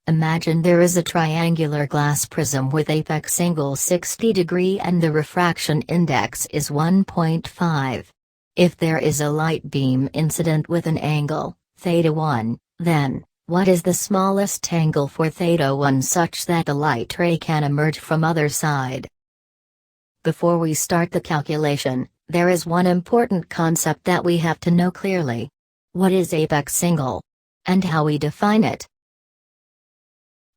Imagine there is a triangular glass prism with apex angle 60 degree and the refraction index is 1.5. If there is a light beam incident with an angle, θ1, then, what is the smallest angle for θ1 such that the light ray can emerge from other side? Before we start the calculation, there is one important concept that we have to know clearly. What is apex angle? And how we define it?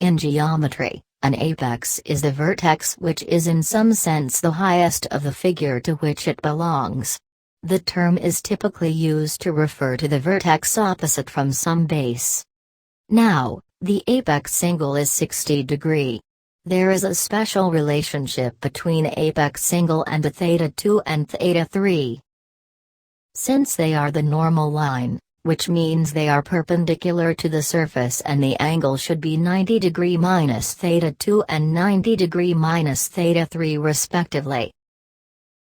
In geometry, an apex is the vertex which is in some sense the highest of the figure to which it belongs. The term is typically used to refer to the vertex opposite from some base. Now, the apex angle is 60 degree. There is a special relationship between apex angle and the θ2 and θ3. Since they are the normal line, which means they are perpendicular to the surface and the angle should be 90 degree minus θ2 and 90 degree minus θ3 respectively.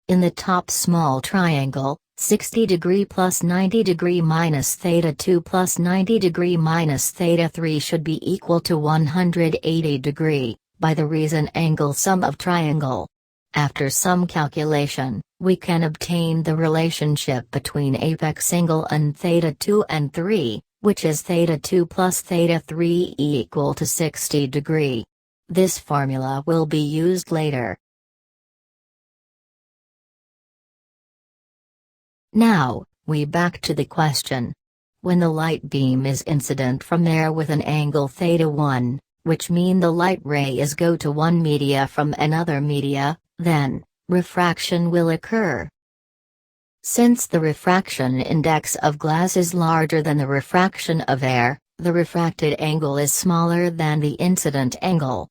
In the top small triangle, 60 degree plus 90 degree minus θ2 plus 90 degree minus θ3 should be equal to 180 degree, by the reason angle sum of triangle. After some calculation, we can obtain the relationship between apex angle and θ2 and 3, which is θ2 plus θ3 equal to 60 degree. This formula will be used later. Now, we back to the question. When the light beam is incident from there with an angle θ1, which mean the light ray is go to one media from another media, then, refraction will occur. Since the refraction index of glass is larger than the refraction of air, the refracted angle is smaller than the incident angle.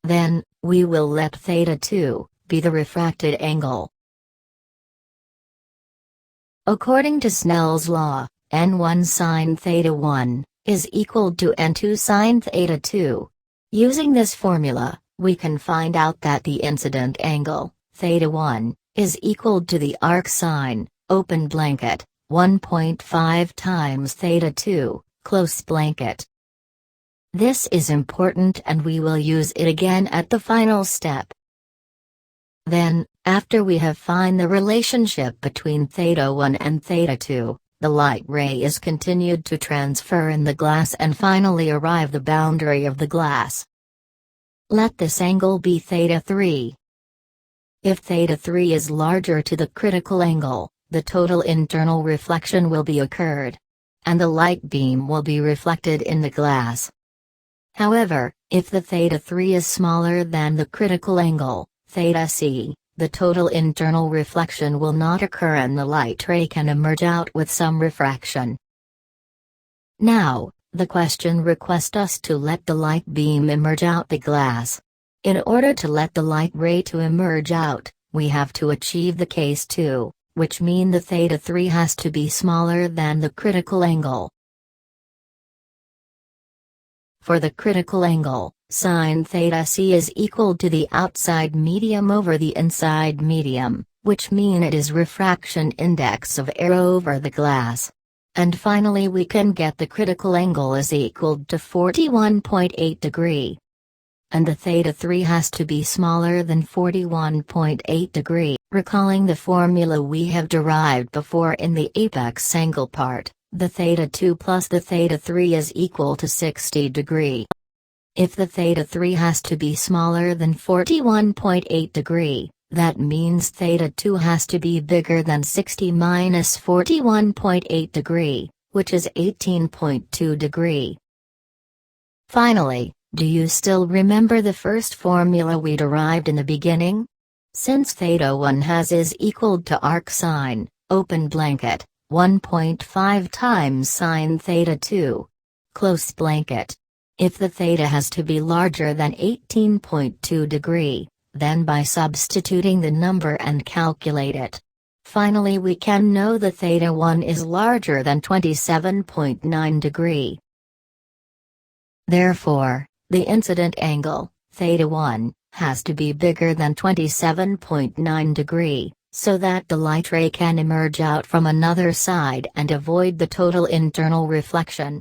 Then, we will let θ2 be the refracted angle. According to Snell's law, n1 sin θ1 is equal to n2 sin θ2. Using this formula, we can find out that the incident angle, θ1, is equal to the arc sine, open blanket, 1.5 times θ2, close blanket. This is important and we will use it again at the final step. Then, after we have find the relationship between θ1 and θ2, the light ray is continued to transfer in the glass and finally arrive the boundary of the glass. Let this angle be θ3. If θ3 is larger to the critical angle, the total internal reflection will be occurred. And the light beam will be reflected in the glass. However, if the θ3 is smaller than the critical angle, θc, the total internal reflection will not occur and the light ray can emerge out with some refraction. Now, the question requests us to let the light beam emerge out the glass. In order to let the light ray to emerge out, we have to achieve the case 2, which mean the θ3 has to be smaller than the critical angle. For the critical angle, sin θc is equal to the outside medium over the inside medium, which mean it is refraction index of air over the glass. And finally we can get the critical angle is equal to 41.8 degree. And the θ3 has to be smaller than 41.8 degree. Recalling the formula we have derived before in the apex angle part, the θ2 plus the θ3 is equal to 60 degree. If the θ3 has to be smaller than 41.8 degree, that means θ2 has to be bigger than 60 minus 41.8 degree, which is 18.2 degree. Finally, do you still remember the first formula we derived in the beginning? Since θ1 has is equal to arc sine, open blanket, 1.5 times sin θ2, close blanket. If the θ has to be larger than 18.2 degree, then by substituting the number and calculate it. Finally we can know the θ1 is larger than 27.9 degree. Therefore, the incident angle, θ1, has to be bigger than 27.9 degree, so that the light ray can emerge out from another side and avoid the total internal reflection.